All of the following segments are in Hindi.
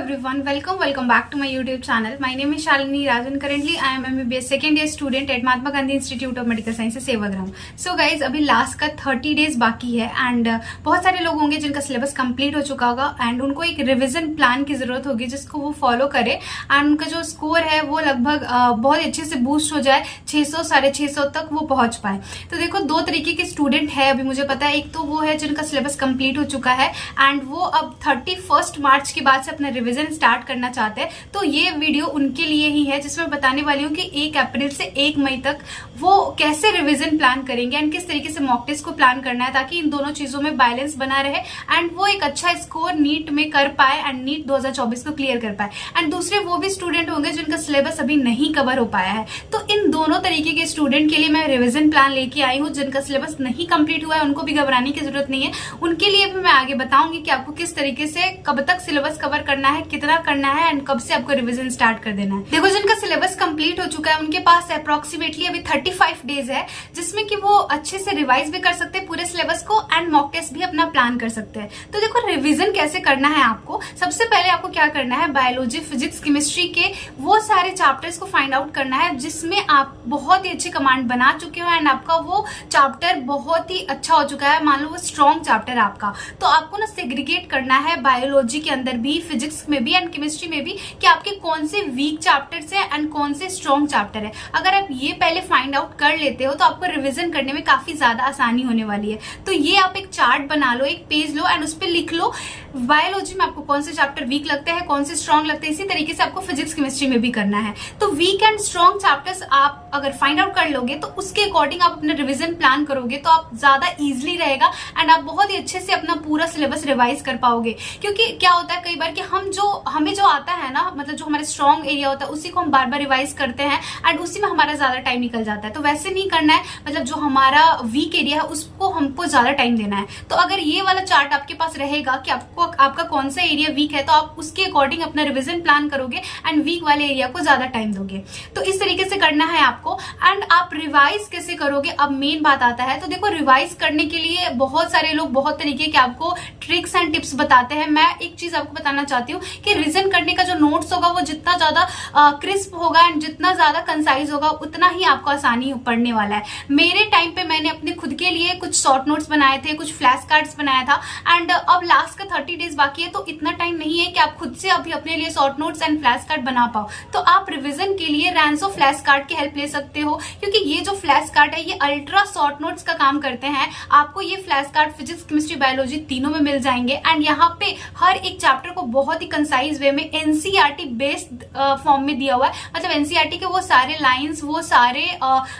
everyone, welcome back to my YouTube channel. My name is Shalini Raj and currently I am MBBS second year student at Mahatma Gandhi Institute of Medical Sciences Sevagram. So guys, अभी लास्ट का 30 डेज बाकी है एंड बहुत सारे लोग होंगे जिनका सिलेबस कंप्लीट हो चुका होगा एंड उनको एक रिवीजन प्लान की जरूरत होगी जिसको वो फॉलो करे एंड उनका जो स्कोर है वो लगभग बहुत अच्छे से बूस्ट हो जाए, 600 650 तक वो पहुंच पाए. तो देखो दो तरीके के स्टूडेंट है अभी मुझे पता है. एक तो वो है जिनका सिलेबस कंप्लीट हो चुका है एंड वो अब 31 मार्च के बाद से अपना रिवीजन स्टार्ट करना चाहते हैं. तो ये वीडियो उनके लिए ही है जिसमें बताने वाली हूँ कि 1 अप्रैल से 1 मई तक वो कैसे रिवीजन प्लान करेंगे एंड किस तरीके से मॉक टेस्ट को प्लान करना है ताकि इन दोनों चीजों में बैलेंस बना रहे एंड वो एक अच्छा स्कोर नीट में कर पाए एंड नीट 2024 को क्लियर कर पाए. एंड दूसरे वो भी स्टूडेंट होंगे जिनका सिलेबस अभी नहीं कवर हो पाया है. तो इन दोनों तरीके के स्टूडेंट के लिए मैं रिवीजन प्लान लेके आई हूँ. जिनका सिलेबस नहीं कंप्लीट हुआ है उनको भी घबराने की जरूरत नहीं है. उनके लिए भी मैं आगे बताऊंगी कि आपको किस तरीके से कब तक सिलेबस कवर करना है, कितना करना है एंड कब से आपको रिवीजन स्टार्ट कर देना है. देखो जिनका सिलेबस कंप्लीट हो चुका है उनके पास अप्रोक्सीमेटली अभी 35 डेज है जिसमें कि वो अच्छे से रिवाइज भी कर सकते हैं पूरे सिलेबस को एंड मॉक टेस्ट भी अपना प्लान कर सकते हैं. तो देखो रिवीजन कैसे करना है आपको. सबसे पहले आपको क्या करना है, बायोलॉजी, फिजिक्स, केमिस्ट्री के वो सारे चैप्टर्स को फाइंड आउट करना है जिसमें आप बहुत ही अच्छे कमांड बना चुके हो एंड आपका वो चैप्टर बहुत ही अच्छा हो चुका है. मान लो वो स्ट्रॉन्ग चैप्टर है आपका, तो आपको ना सेग्रीगेट करना है बायोलॉजी के अंदर भी, फिजिक्स में भी एंड केमिस्ट्री में भी कि आपके कौन से वीक चैप्टर्स है एंड कौन से स्ट्रॉन्ग चैप्टर है. अगर आप ये पहले फाइंड आउट कर लेते हो तो आपको रिवीजन करने में काफी ज्यादा आसानी होने वाली है. तो ये आप एक चार्ट बना लो, एक पेज लो एंड उस पर लिख लो बायोलॉजी में आपको कौन से चैप्टर वीक लगते हैं, कौन से स्ट्रॉन्ग लगते हैं. इसी तरीके से आपको फिजिक्स केमिस्ट्री में भी करना है. तो वीक एंड स्ट्रॉन्ग चैप्टर्स आप अगर फाइंड आउट कर लोगे तो उसके अकॉर्डिंग आप अपना रिवीजन प्लान करोगे तो आप ज्यादा इजिली रहेगा एंड आप बहुत ही अच्छे से अपना पूरा सिलेबस रिवाइज कर पाओगे. क्योंकि क्या होता है कई बार कि हमें जो आता है ना, मतलब जो हमारे स्ट्रॉन्ग एरिया होता है उसी को हम बार बार रिवाइज करते हैं एंड उसी में हमारा ज्यादा टाइम निकल जाता है. तो वैसे नहीं करना है, मतलब जो हमारा वीक एरिया है उसको हमको ज्यादा टाइम देना है. तो अगर ये वाला चार्ट आपके पास रहेगा कि आपका कौन सा एरिया वीक है तो आप उसके अकॉर्डिंग अपना रिवीजन प्लान करोगे एंड वीक वाले एरिया को ज्यादा टाइम दोगे. तो इस तरीके से करना है आपको. एंड आप रिवाइज कैसे करोगे, अब मेन बात आता है. तो देखो रिवाइज करने के लिए बहुत सारे लोग बहुत तरीके के आपको ट्रिक्स एंड टिप्स बताते हैं. मैं एक चीज आपको बताना चाहती हूँ कि रिवीजन करने का जो नोट्स होगा वो जितना ज्यादा क्रिस्प होगा एंड जितना ज्यादा कंसाइज होगा उतना ही आपको आसानी पड़ने वाला है. मेरे टाइम पे मैंने अपने खुद के लिए कुछ शॉर्ट नोट्स बनाए थे, कुछ फ्लैश कार्ड्स बनाया था एंड अब लास्ट का 30 डेज बाकी है तो इतना टाइम नहीं है कि आप खुद से अभी अपने लिए short notes and flash card बना पाओ. तो आप रिवीजन के लिए रैंसो फ्लैश कार्ड की हेल्प ले सकते हो क्योंकि ये जो फ्लैश कार्ड है ये अल्ट्रा शॉर्ट नोट्स का काम करते हैं. आपको ये flash card physics, chemistry, biology तीनों में मिल जाएंगे एंड यहाँ पे हर एक चैप्टर को बहुत ही कंसाइज वे में एनसीईआरटी बेस्ड फॉर्म में दिया हुआ है. मतलब एनसीईआरटी के वो सारे लाइंस, वो सारे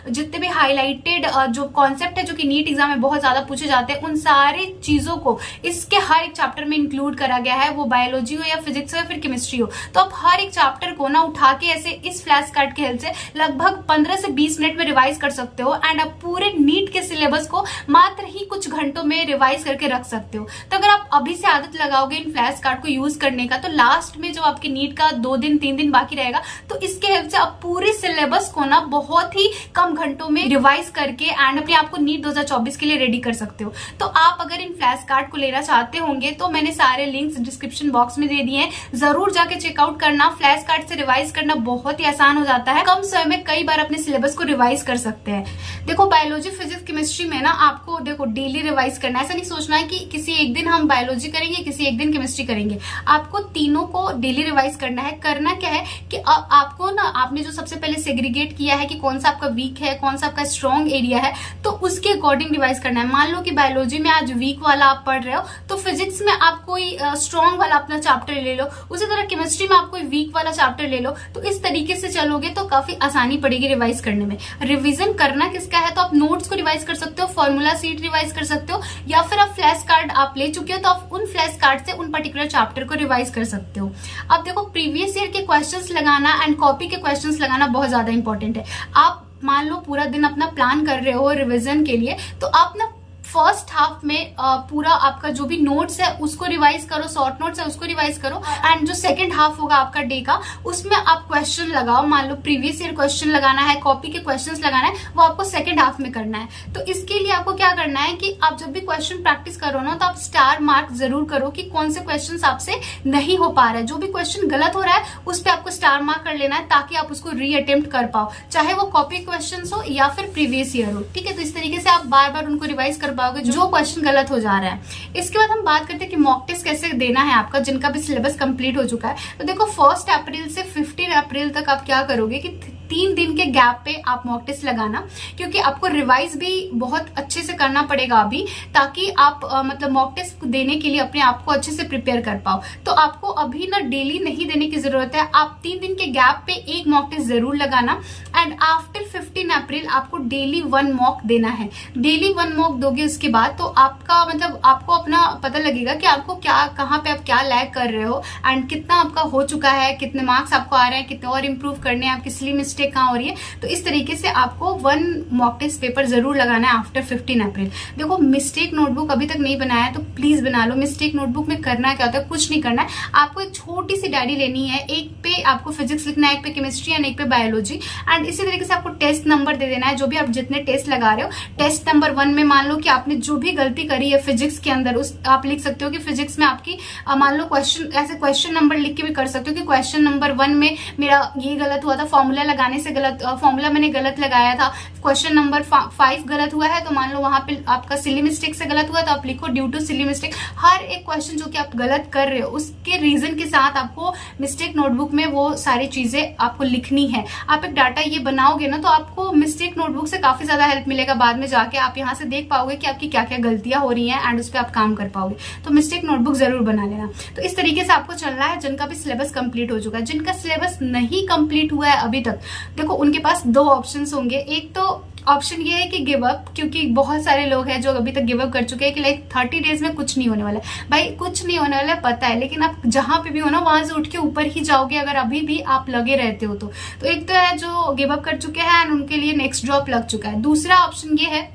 जितने भी हाईलाइटेड जो कॉन्सेप्ट है जो कि नीट एग्जाम में बहुत ज्यादा पूछे जाते हैं उन सारी चीजों को इसके हर एक चैप्टर में इंक्लूड करा गया है. वो बायोलॉजी हो या फिजिक्स हो या फिर केमिस्ट्री हो. तो आप हर एक चैप्टर को ना उठा के ऐसे इस फ्लैश कार्ड की हेल्प से लगभग 15 से 20 मिनट में रिवाइज कर सकते हो एंड आप पूरे नीट के सिलेबस को मात्र ही कुछ घंटों में रिवाइज करके रख सकते हो. तो अगर आप अभी से आदत लगाओगे इन फ्लैश कार्ड को यूज करने का तो लास्ट में जो आपके नीट का 2 दिन 3 दिन बाकी रहेगा तो इसके हेल्प से आप पूरे सिलेबस को ना बहुत ही कम घंटों में रिवाइज करके एंड अपने आप को नीट 2024 के लिए रेडी कर सकते हो. तो आप अगर इन फ्लैश कार्ड को लेना चाहते होंगे तो मैंने सारे लिंक्स डिस्क्रिप्शन बॉक्स में दे दिए हैं, जरूर जाके चेकआउट करना. फ्लैश कार्ड से रिवाइज करना बहुत ही आसान हो जाता है, कम समय में कई बार अपने सिलेबस को रिवाइज कर सकते हैं. देखो बायोलॉजी, फिजिक्स, केमिस्ट्री में ना आपको देखो डेली रिवाइज करना है. ऐसा नहीं सोचना है कि किसी एक दिन हम बायोलॉजी करेंगे, किसी एक दिन केमिस्ट्री करेंगे. आपको तीनों को डेली रिवाइज करना है. करना क्या है कि आपको ना आपने जो सबसे पहले सेग्रीगेट किया है कि कौन सा आपका वीक है, कौन सा आपका स्ट्रॉन्ग एरिया है, तो उसके अकॉर्डिंग रिवाइज करना है. मान लो कि बायोलॉजी में आज वीक वाला आप पढ़ रहे हो तो फिजिक्स में आप कोई स्ट्रॉन्ग वाला अपना चैप्टर ले लो, उसी तरह केमिस्ट्री में आप कोई वीक वाला चैप्टर ले लो. तो इस तरीके से चलोगे तो काफी आसानी पड़ेगी रिवाइज करने में. रिवीजन करना किसका है तो आप नोट्स को रिवाइज कर सकते हो, फॉर्मूला सीट रिवाइज कर सकते हो या फिर आप फ्लैश कार्ड आप ले चुके हो तो आप उन फ्लैश कार्ड से उन पर्टिकुलर चैप्टर को रिवाइज कर सकते हो. अब देखो प्रीवियस ईयर के क्वेश्चंस लगाना एंड कॉपी के क्वेश्चंस लगाना बहुत ज्यादा इंपॉर्टेंट है. आप मान लो पूरा दिन अपना प्लान कर रहे हो रिवीजन के लिए तो आप ना फर्स्ट हाफ में पूरा आपका जो भी नोट्स है उसको रिवाइज करो, शॉर्ट नोट्स है उसको रिवाइज करो, एंड जो सेकंड हाफ होगा आपका डे का उसमें आप क्वेश्चन लगाओ। मान लो प्रीवियस ईयर क्वेश्चन लगाना है, कॉपी के क्वेश्चंस लगाना है, वो आपको सेकंड हाफ में करना है। तो इसके लिए आपको क्या करना है कि आप जब भी क्वेश्चन प्रैक्टिस करो ना तो आप स्टार मार्क जरूर करो कि कौन से क्वेश्चंस आपसे नहीं हो पा रहा है। जो भी क्वेश्चन गलत हो रहा है उस पर आपको स्टार मार्क कर लेना है ताकि आप उसको री अटेम्प्ट कर पाओ, चाहे वो कॉपी क्वेश्चन हो या फिर प्रीवियस ईयर हो। ठीक है, तो इस तरीके से आप बार बार उनको रिवाइज कर पाओगे जो क्वेश्चन गलत हो जा रहा है। इसके बाद हम बात करते हैं कि मॉक टेस्ट कैसे देना है आपका जिनका भी सिलेबस कंप्लीट हो चुका है। तो देखो 1 अप्रैल से 15 अप्रैल तक आप क्या करोगे कि 3 दिन के गैप पे आप मॉक टेस्ट लगाना, क्योंकि आपको रिवाइज भी बहुत अच्छे से करना पड़ेगा अभी, ताकि आप मतलब मॉक टेस्ट देने के लिए अपने आप को अच्छे से प्रिपेयर कर पाओ। तो आपको अभी ना डेली नहीं देने की जरूरत है, आप 3 दिन के गैप पे एक मॉक टेस्ट जरूर लगाना, एंड आफ्टर 15 अप्रैल आपको डेली 1 मॉक देना है। डेली 1 मॉक दोगे उसके बाद तो आपका मतलब आपको अपना पता लगेगा कि आपको क्या, कहाँ पे आप क्या लैग कर रहे हो एंड कितना आपका हो चुका है, कितने मार्क्स आपको आ रहे हैं, कितने और इंप्रूव करने हैं, आपकी सिली मिस्टेक कहाँ हो रही है। तो इस तरीके से आपको 1 मॉक टेस्ट पेपर जरूर लगाना है आफ्टर 15 अप्रैल। देखो मिस्टेक नोटबुक अभी तक नहीं बनाया है तो प्लीज बना लो। मिस्टेक नोटबुक में करना क्या होता है, कुछ नहीं करना है, आपको एक छोटी सी डायरी लेनी है, एक पे आपको फिजिक्स लिखना है, एक पे केमिस्ट्री एंड एक पे बायोलॉजी, एंड इसी तरीके से आपको टेस्ट नंबर दे देना है। जो भी आप जितने टेस्ट लगा रहे हो, टेस्ट नंबर 1 में मान लो कि आपने जो भी गलती करी है फिजिक्स के अंदर, उस आप लिख सकते हो कि फिजिक्स में आपकी मान लो क्वेश्चन, ऐसे क्वेश्चन नंबर लिख के भी कर सकते हो कि क्वेश्चन नंबर 1 में मेरा ये गलत हुआ था, फॉर्मूला लगाने से गलत, फॉर्मूला मैंने गलत लगाया था। क्वेश्चन नंबर 5 गलत हुआ है तो मान लो वहां पे आपका सिली मिस्टेक से गलत हुआ तो आप लिखो ड्यू टू सिली मिस्टेक। हर एक क्वेश्चन जो कि आप गलत कर रहे हो उसके रीजन के साथ आपको मिस्टेक नोटबुक में वो सारी चीजें आपको लिखनी है। आप एक डाटा ये बनाओगे ना तो आपको मिस्टेक नोटबुक से काफी ज्यादा हेल्प मिलेगा। बाद में जाके आप यहाँ से देख पाओगे कि आपकी क्या क्या गलतियां हो रही हैं एंड उस पर आप काम कर पाओगे। तो मिस्टेक नोटबुक जरूर बना लेना। तो इस तरीके से आपको चलना है जिनका भी सिलेबस कंप्लीट हो चुका है। जिनका सिलेबस नहीं कंप्लीट हुआ है अभी तक, देखो उनके पास 2 ऑप्शंस होंगे। एक तो ऑप्शन ये है कि गिव अप, क्योंकि बहुत सारे लोग हैं जो अभी तक गिव अप कर चुके हैं कि लाइक 30 डेज में कुछ नहीं होने वाला है। भाई कुछ नहीं होने वाला है पता है, लेकिन आप जहां पे भी हो ना वहां से उठ के ऊपर ही जाओगे अगर अभी भी आप लगे रहते हो तो। एक तो है जो गिव अप कर चुके हैं एंड उनके लिए नेक्स्ट ड्रॉप लग चुका है। दूसरा ऑप्शन ये है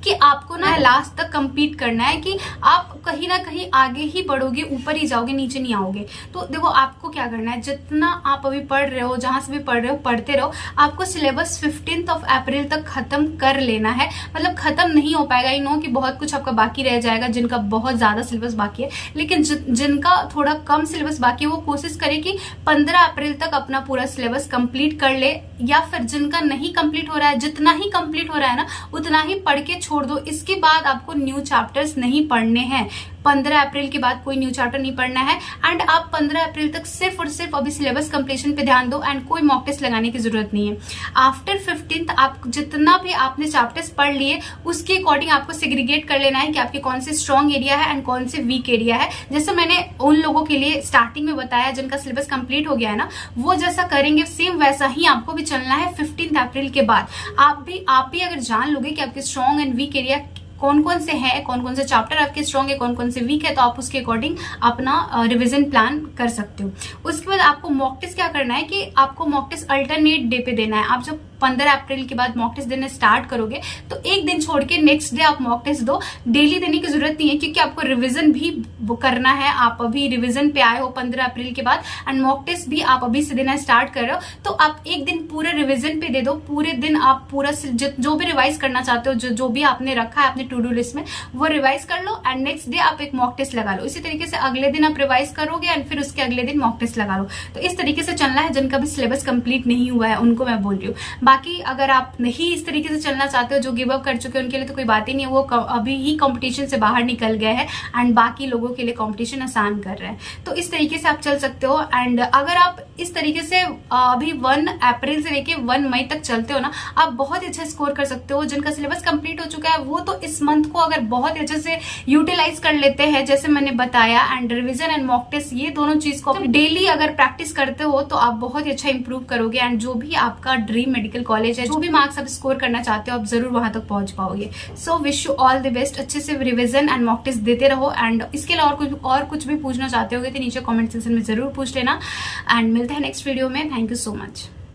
कि आपको ना लास्ट तक कंप्लीट करना है, कि आप कहीं ना कहीं आगे ही बढ़ोगे, ऊपर ही जाओगे, नीचे नहीं आओगे। तो देखो आपको क्या करना है, जितना आप अभी पढ़ रहे हो, जहां से भी पढ़ रहे हो पढ़ते रहो। आपको सिलेबस 15 अप्रैल तक खत्म कर लेना है। मतलब खत्म नहीं हो पाएगा, नो कि बहुत कुछ आपका बाकी रह जाएगा जिनका बहुत ज्यादा सिलेबस बाकी है, लेकिन जिनका थोड़ा कम सिलेबस बाकी है वो कोशिश करे कि 15 अप्रैल तक अपना पूरा सिलेबस कंप्लीट कर ले, या फिर जिनका नहीं कंप्लीट हो रहा है, जितना ही कंप्लीट हो रहा है ना उतना ही पढ़ के छोड़ दो। इसके बाद आपको न्यू चैप्टर्स नहीं पढ़ने हैं। 15 अप्रैल के बाद कोई न्यू चैप्टर नहीं पढ़ना है, एंड आप 15 अप्रैल तक सिर्फ और सिर्फ अभी सिलेबस कंप्लीशन पे ध्यान दो एंड कोई मॉक टेस्ट लगाने की जरूरत नहीं है। आफ्टर 15 आप जितना भी आपने चैप्टर्स पढ़ लिए उसके अकॉर्डिंग आपको सेग्रीगेट कर लेना है कि आपके कौन से स्ट्रॉन्ग एरिया है एंड कौन से वीक एरिया है। जैसे मैंने उन लोगों के लिए स्टार्टिंग में बताया जिनका सिलेबस कंप्लीट हो गया है ना, वो जैसा करेंगे सेम वैसा ही आपको भी चलना है 15 अप्रैल के बाद। आप भी अगर जान लोगे कि आपके स्ट्रॉन्ग एंड वीक एरिया कौन कौन से हैं, कौन कौन से चैप्टर आपके स्ट्रॉन्ग है, कौन कौन से वीक है, तो आप उसके अकॉर्डिंग अपना रिवीजन प्लान कर सकते हो। उसके बाद आपको मॉक टेस्ट क्या करना है कि आपको मॉक टेस्ट अल्टरनेट डे पे देना है। आप जब 15 अप्रैल के बाद मॉक टेस्ट देना स्टार्ट करोगे तो एक दिन छोड़ के नेक्स्ट डे आप मॉक टेस्ट दो। डेली देने की जरूरत नहीं है क्योंकि आपको रिवीजन भी करना है। आप अभी रिवीजन पे आए हो 15 अप्रैल के बाद एंड मॉक टेस्ट भी आप अभी से देना स्टार्ट कर रहे हो, तो आप एक दिन पूरे रिवीजन पे दे दो। पूरे दिन आप पूरा जो भी रिवाइज करना चाहते हो, जो भी आपने रखा है अपने टू डू लिस्ट में, वो रिवाइज कर लो एंड नेक्स्ट डे आप एक मॉक टेस्ट लगा लो। इसी तरीके से अगले दिन आप रिवाइज करोगे एंड फिर उसके अगले दिन मॉक टेस्ट लगा लो। तो इस तरीके से चलना है। जिनका भी सिलेबस कंप्लीट नहीं हुआ है उनको मैं बोल रही हूँ। बाकी अगर आप नहीं इस तरीके से चलना चाहते हो, जो गिव अप कर चुके हैं उनके लिए तो कोई बात ही नहीं है, वो अभी ही कंपटीशन से बाहर निकल गए हैं एंड बाकी लोगों के लिए कंपटीशन आसान कर रहे हैं। तो इस तरीके से आप चल सकते हो। एंड अगर आप इस तरीके से अभी 1 अप्रैल से लेके 1 मई तक चलते हो ना, आप बहुत अच्छा स्कोर कर सकते हो। जिनका सिलेबस कंप्लीट हो चुका है वो तो इस मंथ को अगर बहुत अच्छे से यूटिलाइज कर लेते हैं जैसे मैंने बताया, and revision and mock test ये दोनों चीज को डेली अगर प्रैक्टिस करते हो तो आप बहुत ही अच्छा इंप्रूव करोगे एंड जो भी आपका ड्रीम मेडिकल कॉलेज है, जो भी मार्क्स आप स्कोर करना चाहते हो, आप जरूर वहां तक पहुंच पाओगे। So wish you all the best. अच्छे से रिविजन एंड मॉक टेस्ट देते रहो। एंड इसके अलावा और कुछ भी पूछना चाहते हो तो नीचे कमेंट सेक्शन में जरूर पूछ लेना एंड मिलते हैं नेक्स्ट वीडियो में। Thank you so much.